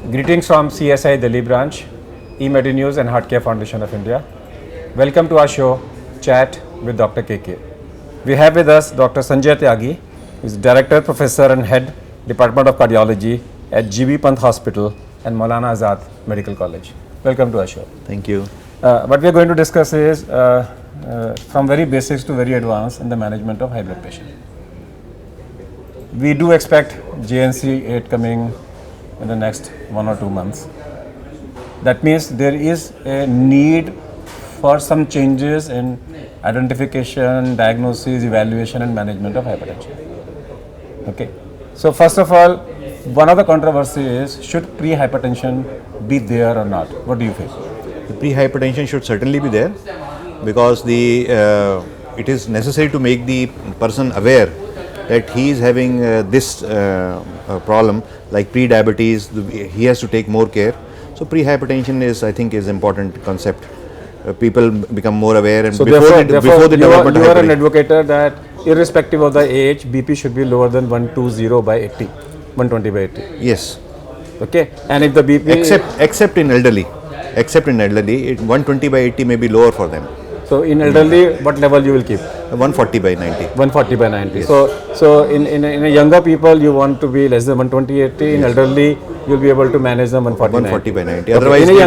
Greetings from CSI Delhi branch, eMedi News and Heart Care Foundation of India. Welcome to our show, Chat with Dr. KK. We have with us Dr. Sanjay Tyagi, who is Director, Professor and Head, Department of Cardiology at GB Pant Hospital and Maulana Azad Medical College. Welcome to our show. Thank you. What we are going to discuss is from very basics to very advanced in the management of high blood pressure. We do expect JNC 8 coming in the next 1 or 2 months. That means there is a need for some changes in identification, diagnosis, evaluation and management of hypertension. Okay. So first of all, one of the controversies is, should pre-hypertension be there or not? What do you feel? The pre-hypertension should certainly be there because it is necessary to make the person aware that he is having this problem like pre-diabetes. He has to take more care. So pre-hypertension is, I think, is important concept. People become more aware, and so before the development you are an advocate that irrespective of the age, BP should be lower than 120 by 80, 120 by 80. Yes. Okay. And if the BP except in elderly, 120 by 80 may be lower for them. So in elderly, what level you will keep? 140 by 90. 140 by 90. Yes. So in a younger people, you want to be less than 120, 80. In elderly, you'll be able to manage them 140 by 90. Okay. Otherwise, in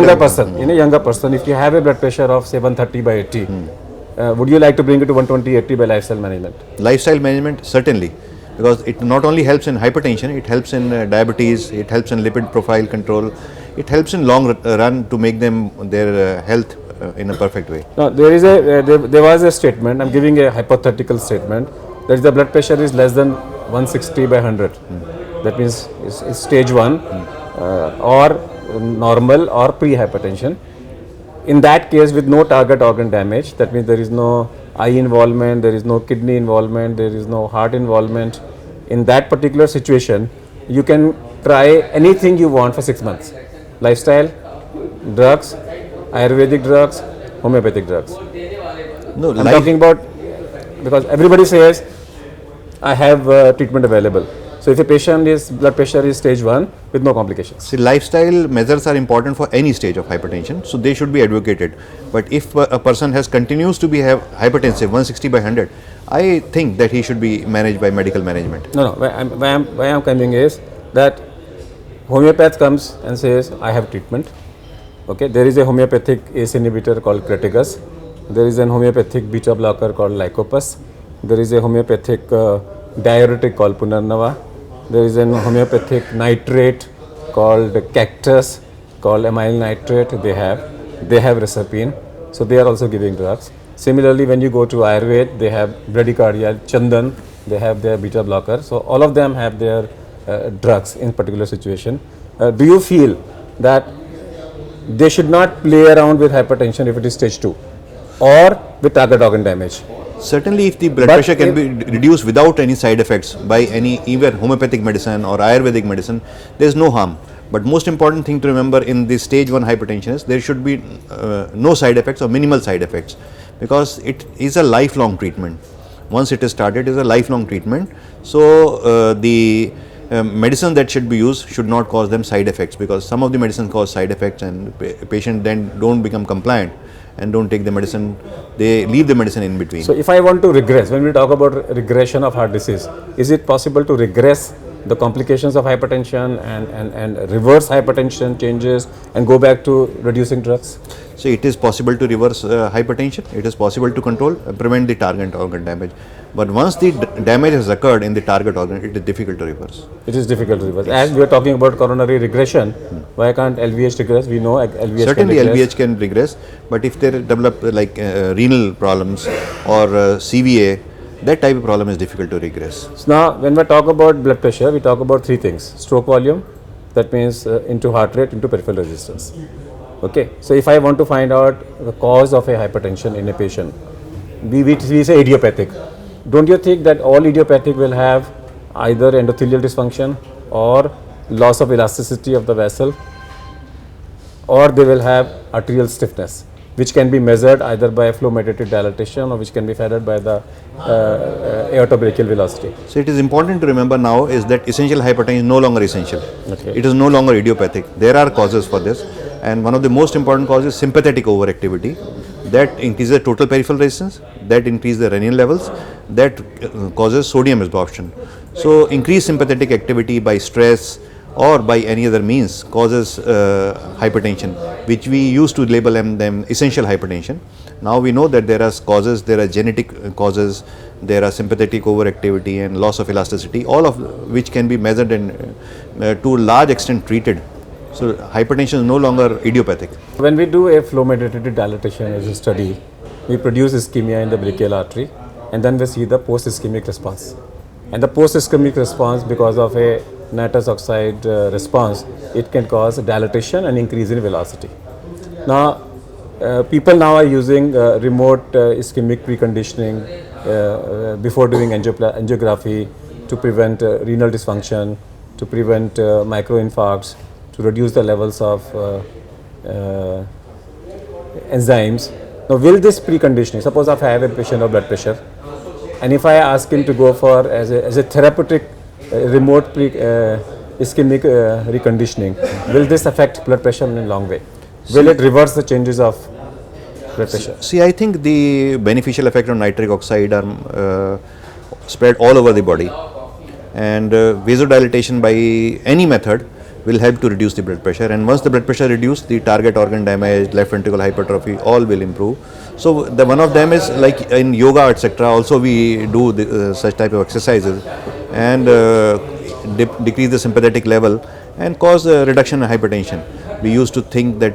a younger person, if you have a blood pressure of say 130 by 80, would you like to bring it to 120, 80 by lifestyle management? Lifestyle management, certainly, because it not only helps in hypertension, it helps in diabetes, it helps in lipid profile control, it helps in long run to make them their health in a perfect way. Now, there was a statement, I'm giving a hypothetical statement, that the blood pressure is less than 160 by 100. That means it's stage 1 or normal or pre-hypertension. In that case, with no target organ damage, that means there is no eye involvement, there is no kidney involvement, there is no heart involvement. In that particular situation, you can try anything you want for 6 months. Lifestyle, drugs, Ayurvedic drugs, homeopathic drugs. No, I'm talking about, because everybody says, I have treatment available. So if a patient's blood pressure is stage 1 with no complications. See, lifestyle measures are important for any stage of hypertension, so they should be advocated. But if a person continues to have hypertensive 160 by 100, I think that he should be managed by medical management. No, why I'm coming is that homeopath comes and says, I have treatment. Okay, there is a homeopathic ACE inhibitor called Cratagus. There is an homeopathic beta blocker called Lycopus. There is a homeopathic diuretic called Punarnava. There is an homeopathic nitrate called Cactus, called amyl nitrate. They have Reserpine. So they are also giving drugs. Similarly, when you go to Ayurveda, they have bradycardia, Chandan. They have their beta blocker. So all of them have their drugs in particular situation. Do you feel that they should not play around with hypertension if it is stage 2 or with target organ damage? Certainly, if the blood pressure can be reduced without any side effects by either homeopathic medicine or Ayurvedic medicine, there is no harm. But most important thing to remember in the stage 1 hypertension is there should be no side effects or minimal side effects, because it is a lifelong treatment. Once it is started, it is a lifelong treatment. So the medicine that should be used should not cause them side effects, because some of the medicine cause side effects and patient then don't become compliant and don't take the medicine, they leave the medicine in between. So if I want to regress, when we talk about regression of heart disease, is it possible to regress the complications of hypertension and reverse hypertension changes and go back to reducing drugs? So it is possible to reverse hypertension, it is possible to control, prevent the target organ damage. But once the damage has occurred in the target organ, it is difficult to reverse. It is difficult to reverse. As we are talking about coronary regression, why can't LVH regress? We know LVH certainly can regress. LVH can regress, but if they develop like renal problems or CVA, that type of problem is difficult to regress. So now, when we talk about blood pressure, we talk about 3 things: stroke volume, that means into heart rate, into peripheral resistance. Okay, so if I want to find out the cause of a hypertension in a patient, we say idiopathic. Don't you think that all idiopathic will have either endothelial dysfunction or loss of elasticity of the vessel, or they will have arterial stiffness? which can be measured either by flow mediated dilatation or which can be measured by the aortobrachial velocity. So it is important to remember now is that essential hypertension is no longer essential. Okay. It is no longer idiopathic. There are causes for this, and one of the most important causes is sympathetic overactivity. That increases total peripheral resistance, that increases the renin levels, that causes sodium absorption. So increased sympathetic activity by stress or by any other means causes hypertension, which we used to label them essential hypertension. Now we know that there are causes, there are genetic causes, there are sympathetic overactivity and loss of elasticity, all of which can be measured and to a large extent treated. So hypertension is no longer idiopathic. When we do a flow mediated dilatation as a study, we produce ischemia in the brachial artery, and then we see the post ischemic response. And the post ischemic response, because of a nitrous oxide response, it can cause dilatation and increase in velocity. Now, people now are using remote ischemic preconditioning before doing angiography to prevent renal dysfunction, to prevent microinfarcts, to reduce the levels of enzymes. Now, will this preconditioning, suppose if I have a patient of blood pressure, and if I ask him to go for as a therapeutic remote ischemic reconditioning, will this affect blood pressure in a long way? Will it reverse the changes of blood pressure? See, I think the beneficial effect of nitric oxide are spread all over the body, and vasodilatation by any method will help to reduce the blood pressure, and once the blood pressure reduced, the target organ damage, left ventricle hypertrophy, all will improve. So the one of them is like in yoga, etc. Also we do such type of exercises and decrease the sympathetic level and cause a reduction in hypertension. We used to think that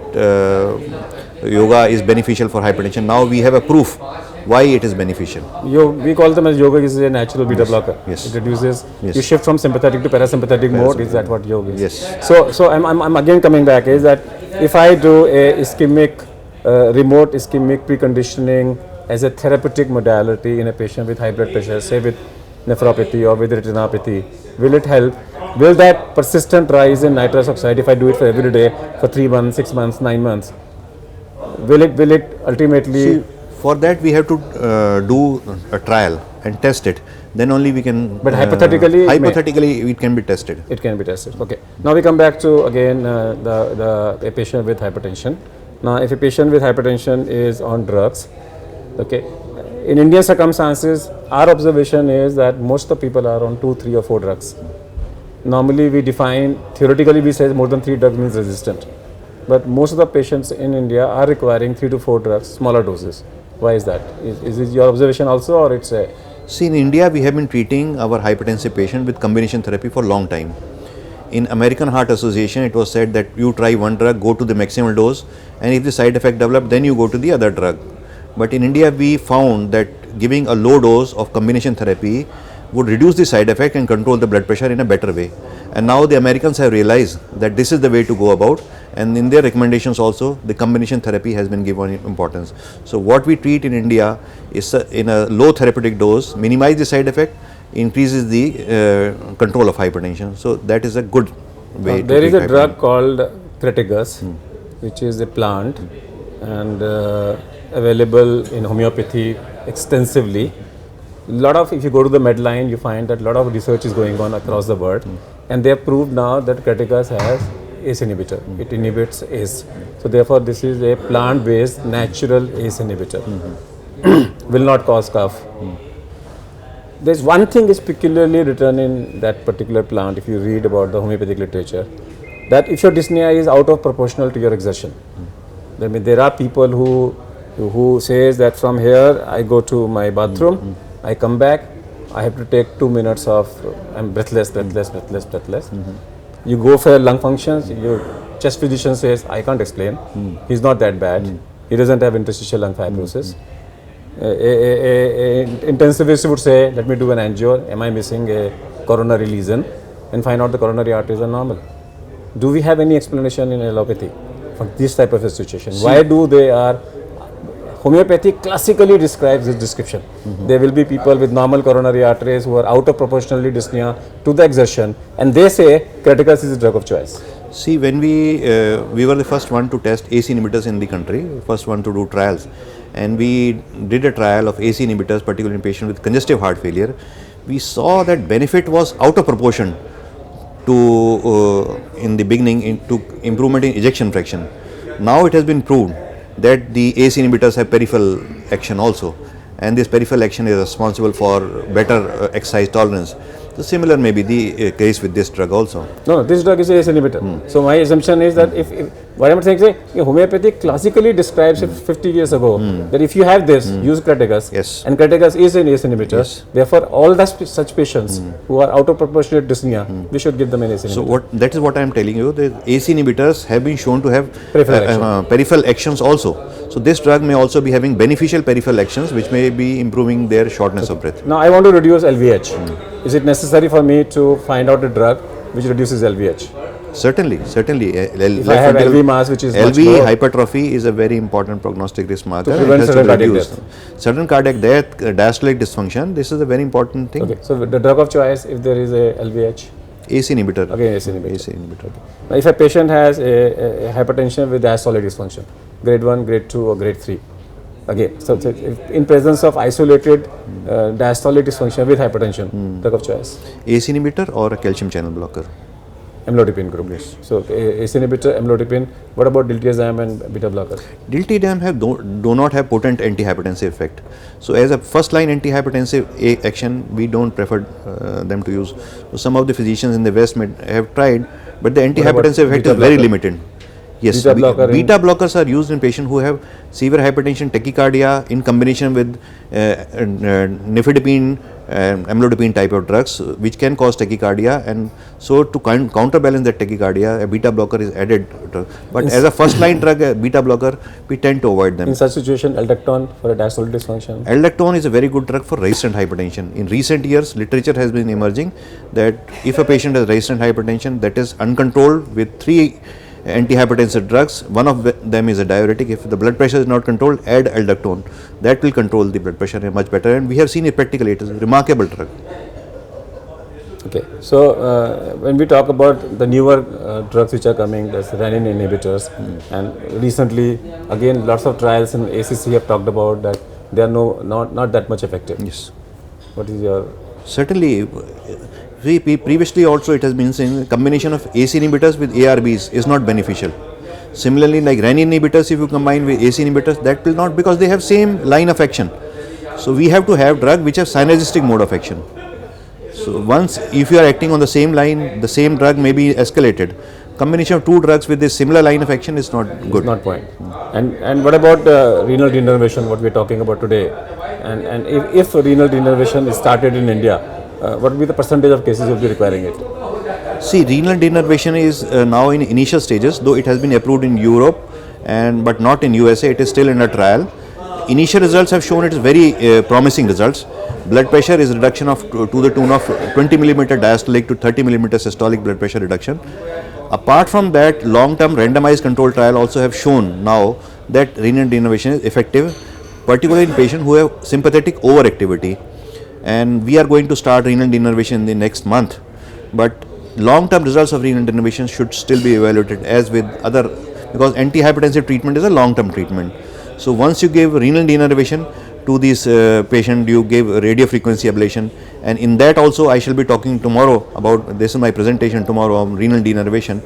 yoga is beneficial for hypertension. Now we have a proof why it is beneficial. We call them as yoga is a natural beta blocker. Yes. It reduces, Yes. you shift from sympathetic to parasympathetic mode. Is that what yoga is? Yes. So I'm again coming back is that if I do a ischemic, remote ischemic preconditioning as a therapeutic modality in a patient with high blood pressure, say with nephropathy or with retinopathy, will it help? Will that persistent rise in nitrous oxide, if I do it for every day for 3 months, 6 months, 9 months, will it ultimately? See, for that we have to do a trial and test it. Then only we can. But hypothetically, it can be tested. It can be tested. Okay. Now we come back to again a patient with hypertension. Now, if a patient with hypertension is on drugs, okay, in Indian circumstances, our observation is that most of the people are on 2, 3 or 4 drugs. Normally we define, theoretically we say more than 3 drugs means resistant. But most of the patients in India are requiring 3 to 4 drugs, smaller doses. Why is that? Is this your observation also, or it's a... See, in India we have been treating our hypertensive patient with combination therapy for a long time. In American Heart Association, it was said that you try one drug, go to the maximal dose, and if the side effect develop, then you go to the other drug. But in India, we found that giving a low dose of combination therapy would reduce the side effect and control the blood pressure in a better way. And now the Americans have realized that this is the way to go about, and in their recommendations also, the combination therapy has been given importance. So what we treat in India is in a low therapeutic dose, minimize the side effect, increases the control of hypertension. So that is a good way to there is a treat drug called Cretigas, which is a plant and available in homeopathy extensively. If you go to the Medline, you find that a lot of research is going on across the world, and they have proved now that Cretigas has ACE inhibitor. It inhibits ACE. So therefore, this is a plant-based natural ACE inhibitor. Will not cause cough. There's one thing is peculiarly written in that particular plant, if you read about the homeopathic literature, that if your dyspnea is out of proportional to your exertion. I mean, there are people who says that from here I go to my bathroom, I come back, I have to take 2 minutes of, I'm breathless. You go for lung functions, your chest physician says, I can't explain, he's not that bad, he doesn't have interstitial lung fibrosis. Intensivist would say, let me do an angio, am I missing a coronary lesion, and find out the coronary arteries are normal. Do we have any explanation in allopathy for this type of a situation? Why do they are, homeopathy classically describes this description. There will be people with normal coronary arteries who are out of proportionally dyspnea to the exertion, and they say Cretigas is a drug of choice. See, when we were the first one to test AC inhibitors in the country, first one to do trials, and we did a trial of AC inhibitors, particularly in patients with congestive heart failure. We saw that benefit was out of proportion to in the beginning to improvement in ejection fraction. Now it has been proved that the AC inhibitors have peripheral action also, and this peripheral action is responsible for better exercise tolerance. So similar may be the case with this drug also. No, this drug is a ACE inhibitor. So my assumption is that if what I'm saying is homeopathy classically describes it 50 years ago that if you have this, use Cratagus. Yes. And Cratagus is an ACE inhibitor. Yes. Therefore, all such patients who are out of proportionate dyspnea, we should give them an ACE inhibitor. So that is what I am telling you. The AC inhibitors have been shown to have Peripheral actions also. So this drug may also be having beneficial peripheral actions, which may be improving their shortness of breath. Now I want to reduce LVH. Is it necessary for me to find out a drug which reduces LVH? Certainly. If I have LV mass which is much LV lower, hypertrophy is a very important prognostic risk marker. to prevent certain cardiac death. Certain cardiac death, diastolic dysfunction. This is a very important thing. Okay, so the drug of choice if there is a LVH. AC inhibitor. Again, AC inhibitor. AC inhibitor. Now, if a patient has a hypertension with diastolic dysfunction, grade 1, grade 2 or grade 3, again, so if in presence of isolated diastolic dysfunction with hypertension, drug of choice. AC inhibitor or a calcium channel blocker? Amlodipine group. Yes. So ACE inhibitor, amlodipine. What about diltiazem and beta blocker? Diltiazem do not have potent antihypertensive effect. So as a first line antihypertensive action, we don't prefer them to use. So some of the physicians in the West have tried, but the antihypertensive effect is very limited. Yes, beta blockers are used in patients who have severe hypertension, tachycardia in combination with nifedipine, amlodipine type of drugs, which can cause tachycardia, and so to counterbalance that tachycardia, a beta blocker is added. But as a first line drug, a beta blocker, we tend to avoid them. In such situation, aldactone for a diastolic dysfunction. Aldactone is a very good drug for resistant hypertension. In recent years, literature has been emerging that if a patient has resistant hypertension that is uncontrolled with 3 antihypertensive drugs, one of them is a diuretic. If the blood pressure is not controlled, add aldactone. That will control the blood pressure much better, and we have seen it practically. It is a remarkable drug. Okay, so when we talk about the newer drugs which are coming, there's renin inhibitors, and recently again lots of trials in ACC have talked about that they are not that much effective. Yes. What is your? Certainly. Previously also it has been saying combination of AC inhibitors with ARBs is not beneficial. Similarly, like renin inhibitors, if you combine with AC inhibitors, that will not, because they have same line of action. So we have to have drug which have synergistic mode of action. So once if you are acting on the same line, the same drug may be escalated. Combination of 2 drugs with this similar line of action is not good. It's not point. And what about renal denervation? What we are talking about today? And if renal denervation is started in India, what will be the percentage of cases will be requiring it? See, renal denervation is now in initial stages, though it has been approved in Europe but not in USA. It is still in a trial. Initial results have shown it is very promising results. Blood pressure is reduction of to the tune of 20 millimeter diastolic to 30 millimeter systolic blood pressure reduction. Apart from that, long-term randomized control trial also have shown now that renal denervation is effective, particularly in patients who have sympathetic overactivity. And we are going to start renal denervation in the next month, but long-term results of renal denervation should still be evaluated as with other, because antihypertensive treatment is a long-term treatment. So once you give renal denervation to this patient, you give radiofrequency ablation, and in that also I shall be talking tomorrow about, this is my presentation tomorrow on renal denervation.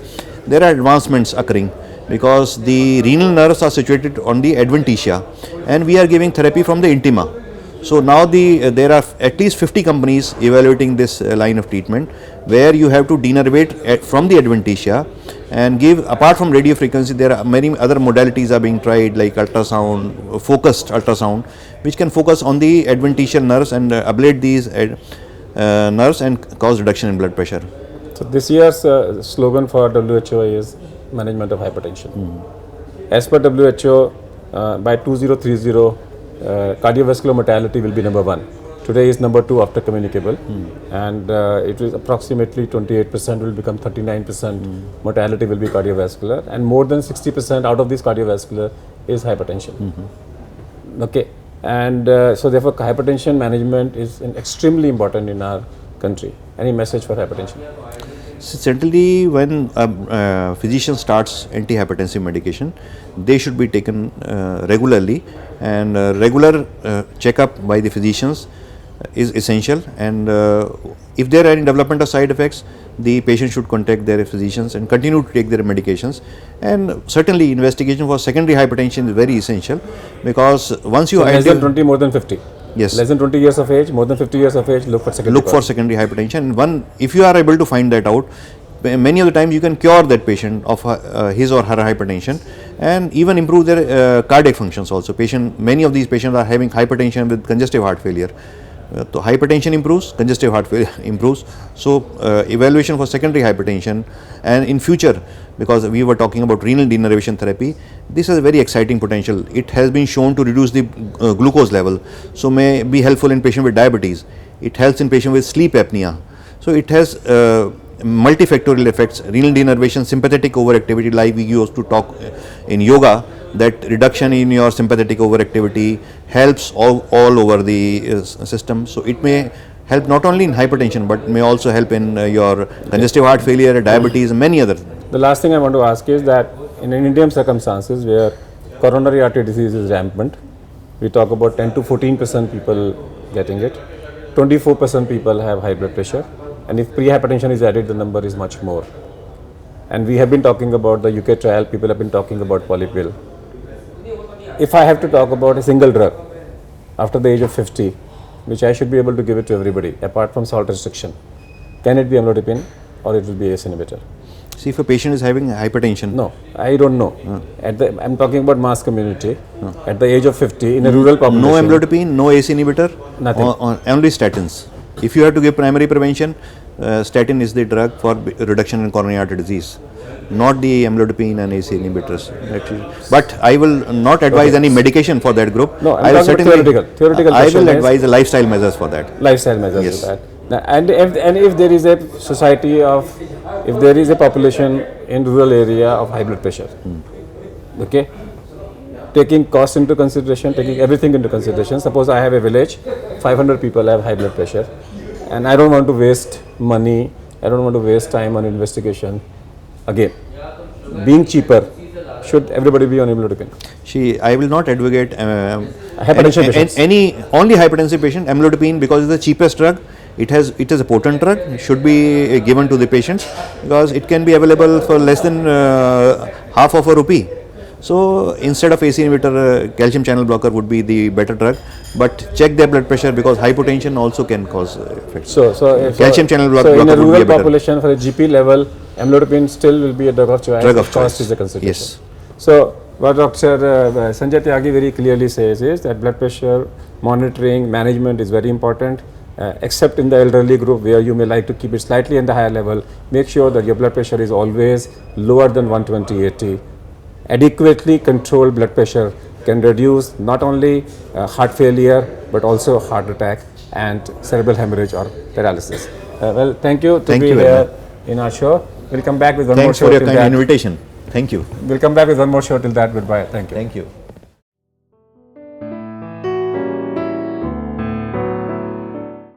There are advancements occurring because the renal nerves are situated on the adventitia, and we are giving therapy from the intima. So now there are at least 50 companies evaluating this line of treatment, where you have to denervate from the adventitia and give, apart from radio frequency, there are many other modalities are being tried, like ultrasound, focused ultrasound, which can focus on the adventitial nerves and ablate these nerves and cause reduction in blood pressure. So this year's slogan for WHO is management of hypertension. As per WHO, by 2030, cardiovascular mortality will be number 1. Today is number 2 after communicable, and it is approximately 28% will become 39%. Mortality will be cardiovascular, and more than 60% out of this cardiovascular is hypertension. Okay, and so therefore hypertension management is extremely important in our country. Any message for hypertension? Certainly, when a physician starts antihypertensive medication, they should be taken regularly, and regular checkup by the physicians is essential. And if there are any development of side effects, the patient should contact their physicians and continue to take their medications. And certainly, investigation for secondary hypertension is very essential, because once you less than 20, more than 50. Yes. Less than 20 years of age, more than 50 years of age, look for secondary hypertension. And one, if you are able to find that out, many of the times you can cure that patient of his or her hypertension, and even improve their cardiac functions also. Many of these patients are having hypertension with congestive heart failure. So hypertension improves, congestive heart failure improves. So evaluation for secondary hypertension, and in future, because we were talking about renal denervation therapy, this has a very exciting potential. It has been shown to reduce the glucose level, so may be helpful in patient with diabetes. It helps in patient with sleep apnea. So it has multifactorial effects. Renal denervation, sympathetic overactivity, like we used to talk in yoga, that reduction in your sympathetic overactivity helps all over the system. So it may help not only in hypertension, but may also help in your congestive heart failure, diabetes, and many other. The last thing I want to ask is that in Indian circumstances where coronary artery disease is rampant, we talk about 10 to 14% people getting it, 24% people have high blood pressure, and if pre-hypertension is added, the number is much more. And we have been talking about the UK trial, people have been talking about polypill. If I have to talk about a single drug after the age of 50, which I should be able to give it to everybody, apart from salt restriction, can it be amlodipine or it will be ACE inhibitor? See, if a patient is having hypertension. No, I don't know. I'm talking about mass community. At the age of 50, in a rural population. No amlodipine, no ACE inhibitor, nothing. Only statins. If you have to give primary prevention, statin is the drug for reduction in coronary artery disease, not the amlodipine and ACE inhibitors. Actually. But I will not advise any medication for that group. No, I will theoretical. I will advise the lifestyle measures for that. Lifestyle measures yes. for that. And if there is a society if there is a population in rural area of high blood pressure, okay, taking cost into consideration, taking everything into consideration, suppose I have a village, 500 people have high blood pressure, and I don't want to waste money, I don't want to waste time on investigation. Again, being cheaper, should everybody be on amlodipine? I will not advocate hypertension patients. Only hypertensive patient, amlodipine, because it's the cheapest drug. It is a potent drug. It should be given to the patients because it can be available for less than half of a rupee. So instead of ACE inhibitor, calcium channel blocker would be the better drug. But check their blood pressure because hypotension also can cause effects. So calcium channel blocker. So in a rural population, for a GP level, amlodipine still will be a drug of choice. Cost is a consideration. Yes. So what Dr. Sanjay Tyagi very clearly says is that blood pressure monitoring management is very important. Except in the elderly group where you may like to keep it slightly in the higher level, make sure that your blood pressure is always lower than 120/80. Adequately controlled blood pressure can reduce not only heart failure but also heart attack and cerebral hemorrhage or paralysis. Well, thank you to be here in our show. We'll come back with one more show. Thanks for your kind invitation. Thank you. We'll come back with one more show. Till that, goodbye. Thank you. Thank you.